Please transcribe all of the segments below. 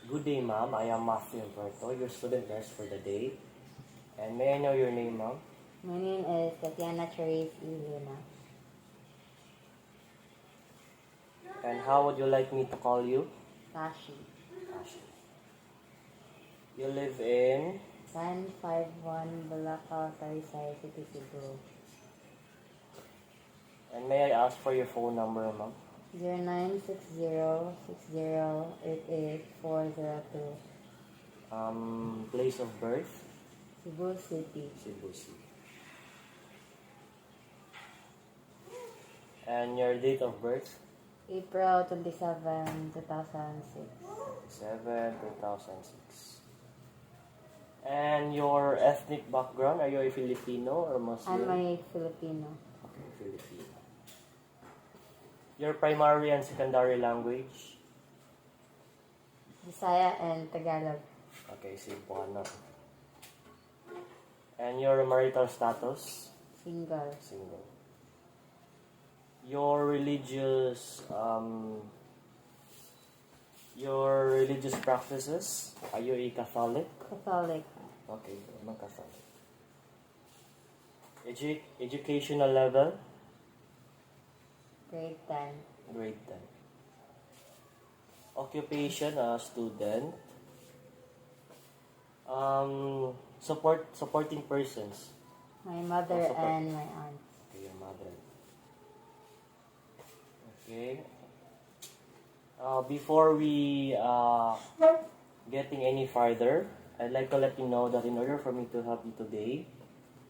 Good day, ma'am. I am Matthew Alberto, your student nurse for the day. And may I know your name, ma'am? My name is Tatiana Therese Iluna. And how would you like me to call you? Tashi. Ashley. You live in 1051 Bulacan, Tarisay City, Cebu. And may I ask for your phone number, ma'am? 0960-6088-402. Place of birth? Cebu City. Cebu City. And your date of birth? April 27, 2006. 2006. And your ethnic background? Are you a Filipino or Muslim? I'm a Filipino. Okay, Filipino. Your primary and secondary language? Bisaya and Tagalog. Okay, Cebuano. And your marital status? Single. Single. Your religious practices? Are you a Catholic? Catholic. Okay, I'm a Catholic. Educational level? Grade 10. Grade 10. Occupation, student. Supporting persons. My mother support. and my aunt. Okay, your mother. Okay. Before we getting any farther, I'd like to let you know that in order for me to help you today,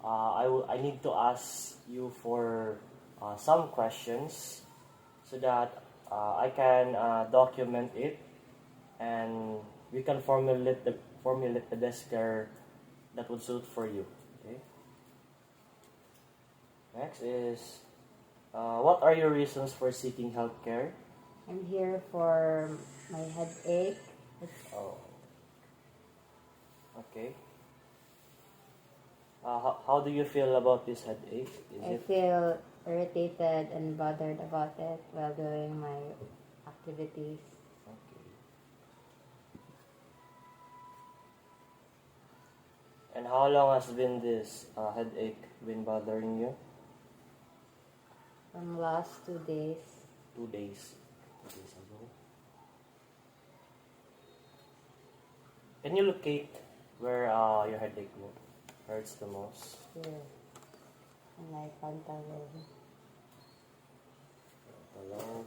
I need to ask you for some questions so that I can document it and we can formulate the desk care that would suit for you. Okay. Next is, what are your reasons for seeking health care? I'm here for my headache. Oh. Okay. How do you feel about this headache? I feel irritated and bothered about it while doing my activities. Okay. And how long has been this headache been bothering you? From last 2 days. 2 days. 2 days ago. Can you locate where your headache hurts the most? Here. And my pantalon. Hello.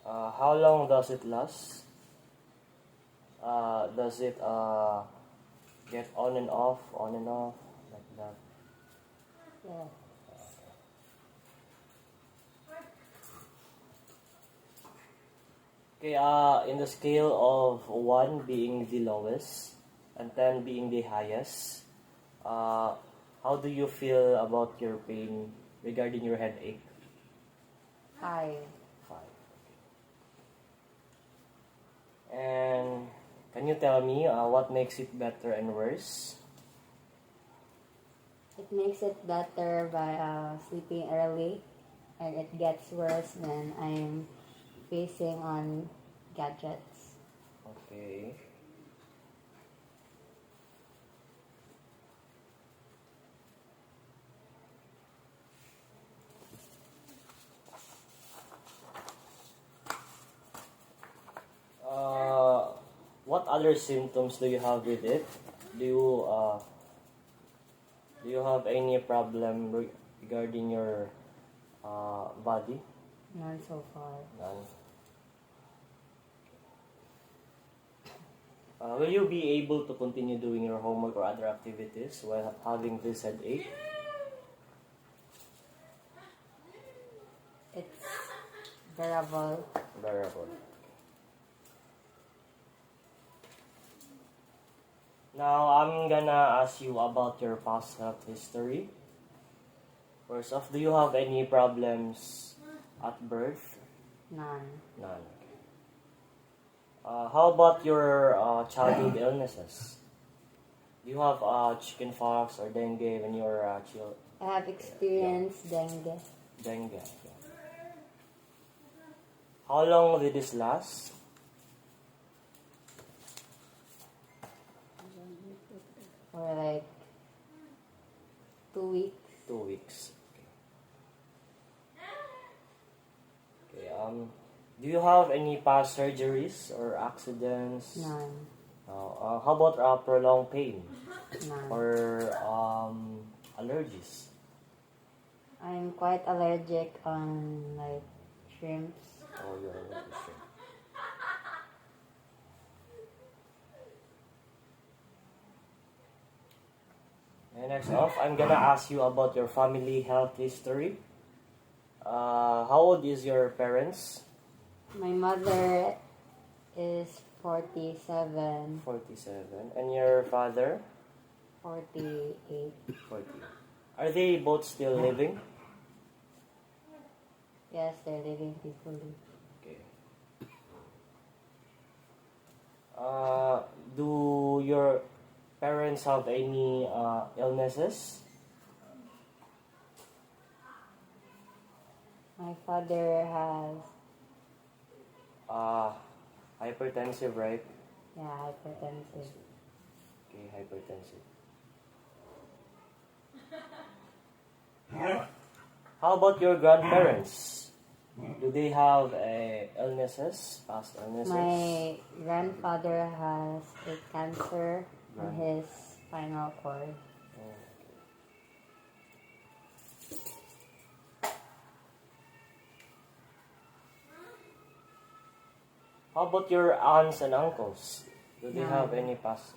How long does it last? Does it get on and off, like that? Yeah. Okay, in the scale of 1 being the lowest and 10 being the highest, how do you feel about your pain regarding your headache? 5. 5. And can you tell me what makes it better and worse? It makes it better by sleeping early, and it gets worse when I'm facing on gadgets. Okay. What other symptoms do you have with it? Do you have any problem regarding your body? None so far. None. Will you be able to continue doing your homework or other activities while having this headache? It's bearable. Bearable. Now, I'm gonna ask you about your past health history. First off, do you have any problems at birth? None. None. How about your childhood illnesses? Do you have chicken pox or dengue when you were a child? I have experienced dengue. Dengue. Yeah. How long did this last? for like 2 weeks. 2 weeks. Okay. Do you have any past surgeries or accidents? None. How about prolonged pain None. or allergies? I'm quite allergic on like shrimps. Oh, you're allergic. And next off, I'm gonna ask you about your family health history. How old is your parents? My mother is 47, 47. And your father? 48. 40. Are they both still living? Yes, they're living peacefully. Okay. Do your parents have any illnesses? My father has, Hypertensive, right? hypertensive. Okay, hypertensive. How about your grandparents? Do they have illnesses, past illnesses? My grandfather has a cancer in his spinal cord. How about your aunts and uncles? Do they No. have any past?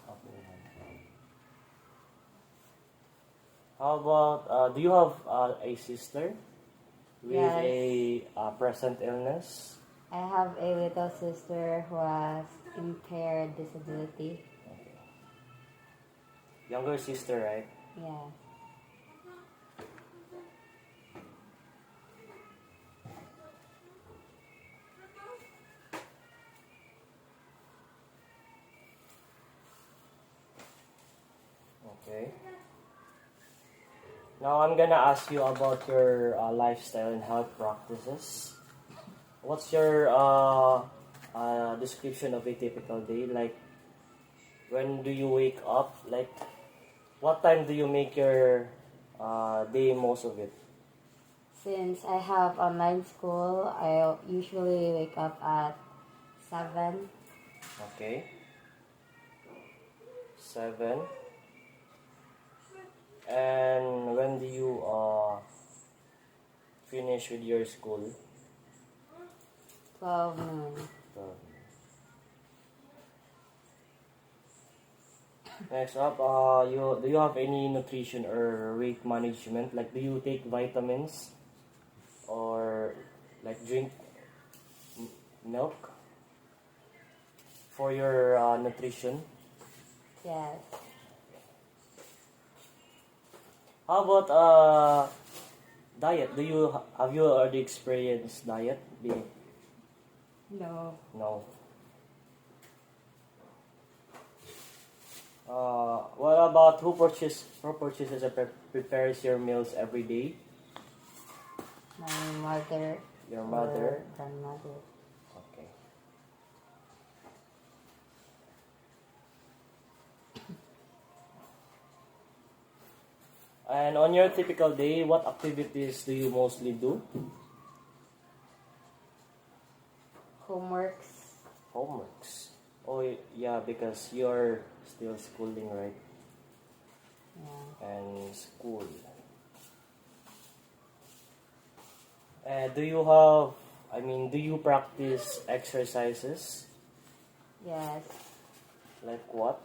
How about, do you have a sister with Yes. a present illness? I have a little sister who has impaired disability. Okay. Younger sister, right? Yeah. Okay. Now I'm gonna ask you about your lifestyle and health practices. What's your description of a typical day? Like, when do you wake up? Like, what time do you make your day most of it? Since I have online school, I usually wake up at 7. Okay. 7. And when do you finish with your school? 12 noon. So, next up, do you have any nutrition or weight management? Like, do you take vitamins or like drink milk for your nutrition? Yes. How about diet? Have you already experienced diet? No. No. What about who purchases and prepares your meals every day? My mother. Your or mother. grandmother. Okay. And on your typical day, what activities do you mostly do? Homeworks. Homeworks. Oh, yeah, because you're still schooling, right? Yeah. And school. Do you practice exercises? Yes. Like what?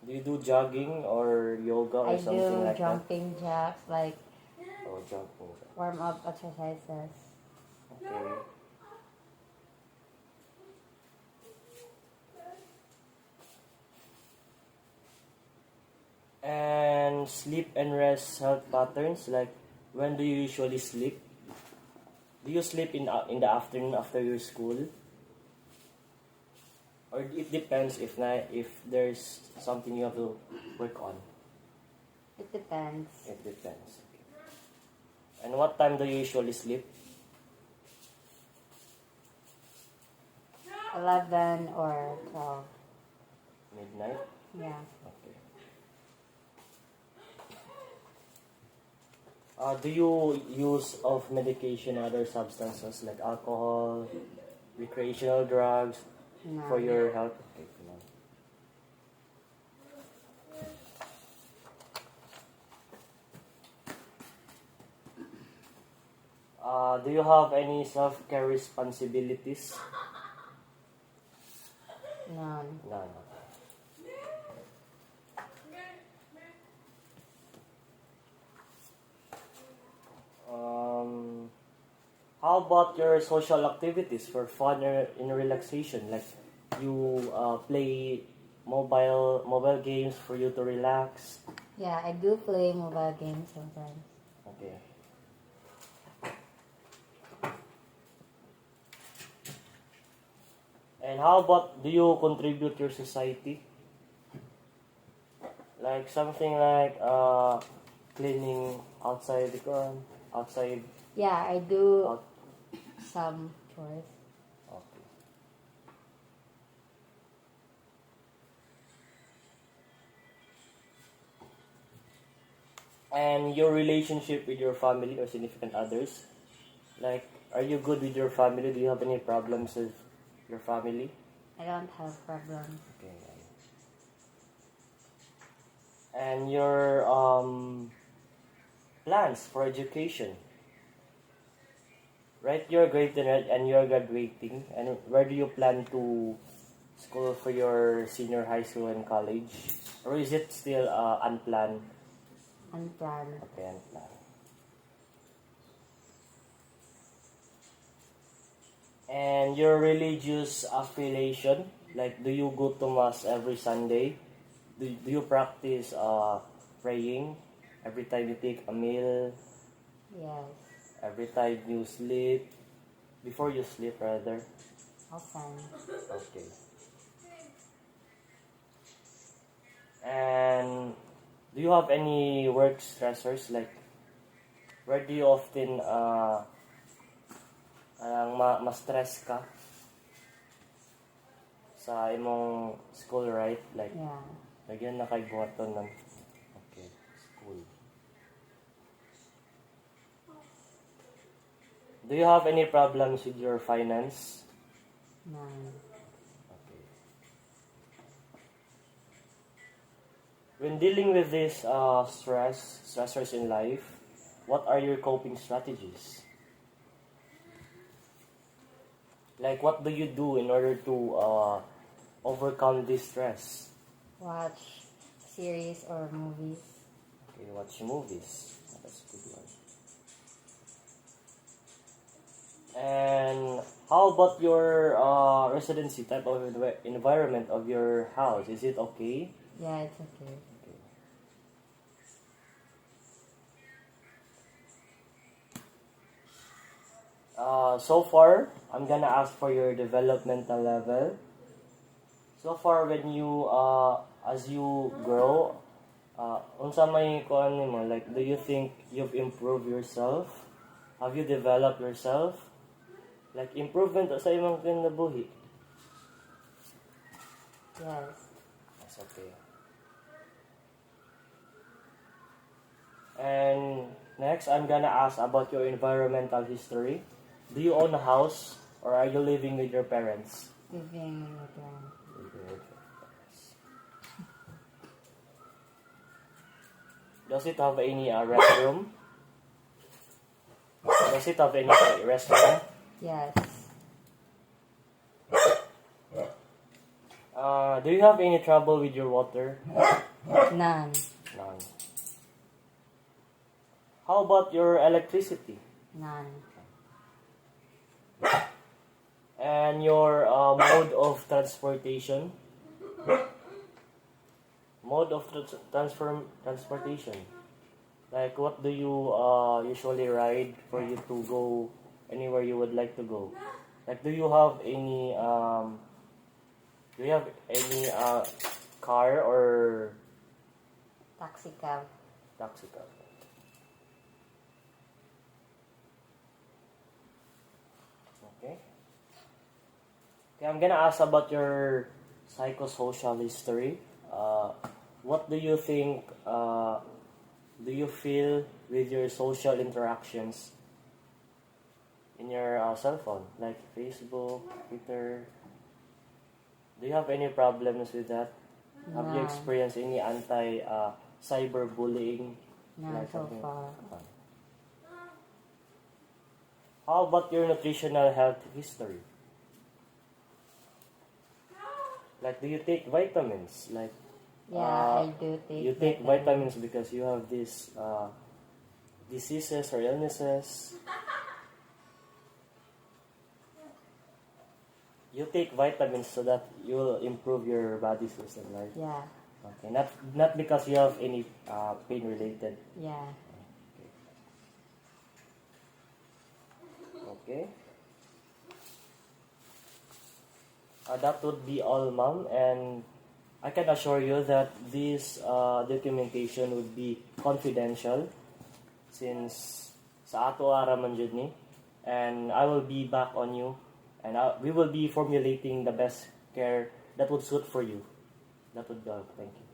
Do you do jogging or yoga or I something do like jumping jacks, like that? Oh, jumping. warm up exercises. Okay. And sleep and rest health patterns, like when do you usually sleep? Do you sleep in the afternoon after your school? Or it depends if there's something you have to work on. It depends. It depends. Okay. And what time do you usually sleep? 11 or 12. Midnight? Yeah. Okay. Do you use of medication or other substances like alcohol, recreational drugs for None. your health? Okay, come on. Do you have any self-care responsibilities? None. None. Um, how about your social activities for fun or in relaxation? Like you play mobile games for you to relax. Yeah, I do play mobile games sometimes. Okay. And how about do you contribute your society? Like something like cleaning outside the ground, outside. Yeah, I do Out. some chores. Okay. And your relationship with your family or significant others, like, are you good with your family? Do you have any problems with your family? I don't have problems. Okay. And your plans for education, right? You're grading and you're graduating. And where do you plan to school for your senior high school and college? Or is it still unplanned? Unplanned. Okay, unplanned. And your religious affiliation, like do you go to mass every Sunday? Do you practice praying every time you take a meal, Yes. every time you sleep, before you sleep rather? Often. Okay. And do you have any work stressors, like where do you often ma-stress ka sa imong school, right? Like Yeah. lagyan na kay buhaton ng okay, school. Do you have any problems with your finance? None. Okay. When dealing with this stressors in life, what are your coping strategies? Like, what do you do in order to overcome this stress? Watch series or movies. Okay, watch movies. That's a good one. And how about your residency type of environment of your house? Is it okay? Yeah, it's okay. Okay. So far, I'm gonna ask for your developmental level. So far, when you, as you grow, unsa may kuan nimo, like, do you think you've improved yourself? Have you developed yourself? Like, improvement sa imong kinabuhi? Yes. That's okay. And next, I'm gonna ask about your environmental history. Do you own a house or are you living with your parents? Living with them. Living with your parents. Does it have any restroom? Does it have any restaurant? Yes. Do you have any trouble with your water? None. None. How about your electricity? None. And your mode of transportation? Mode of transportation. Like, what do you usually ride for you to go anywhere you would like to go? Like, do you have any car or Taxi cab. taxi car? Okay. Okay, I'm gonna ask about your psychosocial history. What do you think do you feel with your social interactions in your cell phone, like Facebook, Twitter? Do you have any problems with that? Have you No, experienced any cyberbullying? not Like so something? far. How about your nutritional health history? Like, do you take vitamins? Like, Yeah, I do take you take vitamins because you have these diseases or illnesses. You take vitamins so that you will improve your body system, right? Yeah, Okay, not because you have any pain related. yeah. Okay. That would be all, ma'am, and I can assure you that this documentation would be confidential since sa ato ara man jud ni, and I will be back on you, and we will be formulating the best care that would suit for you. That would be all. Thank you.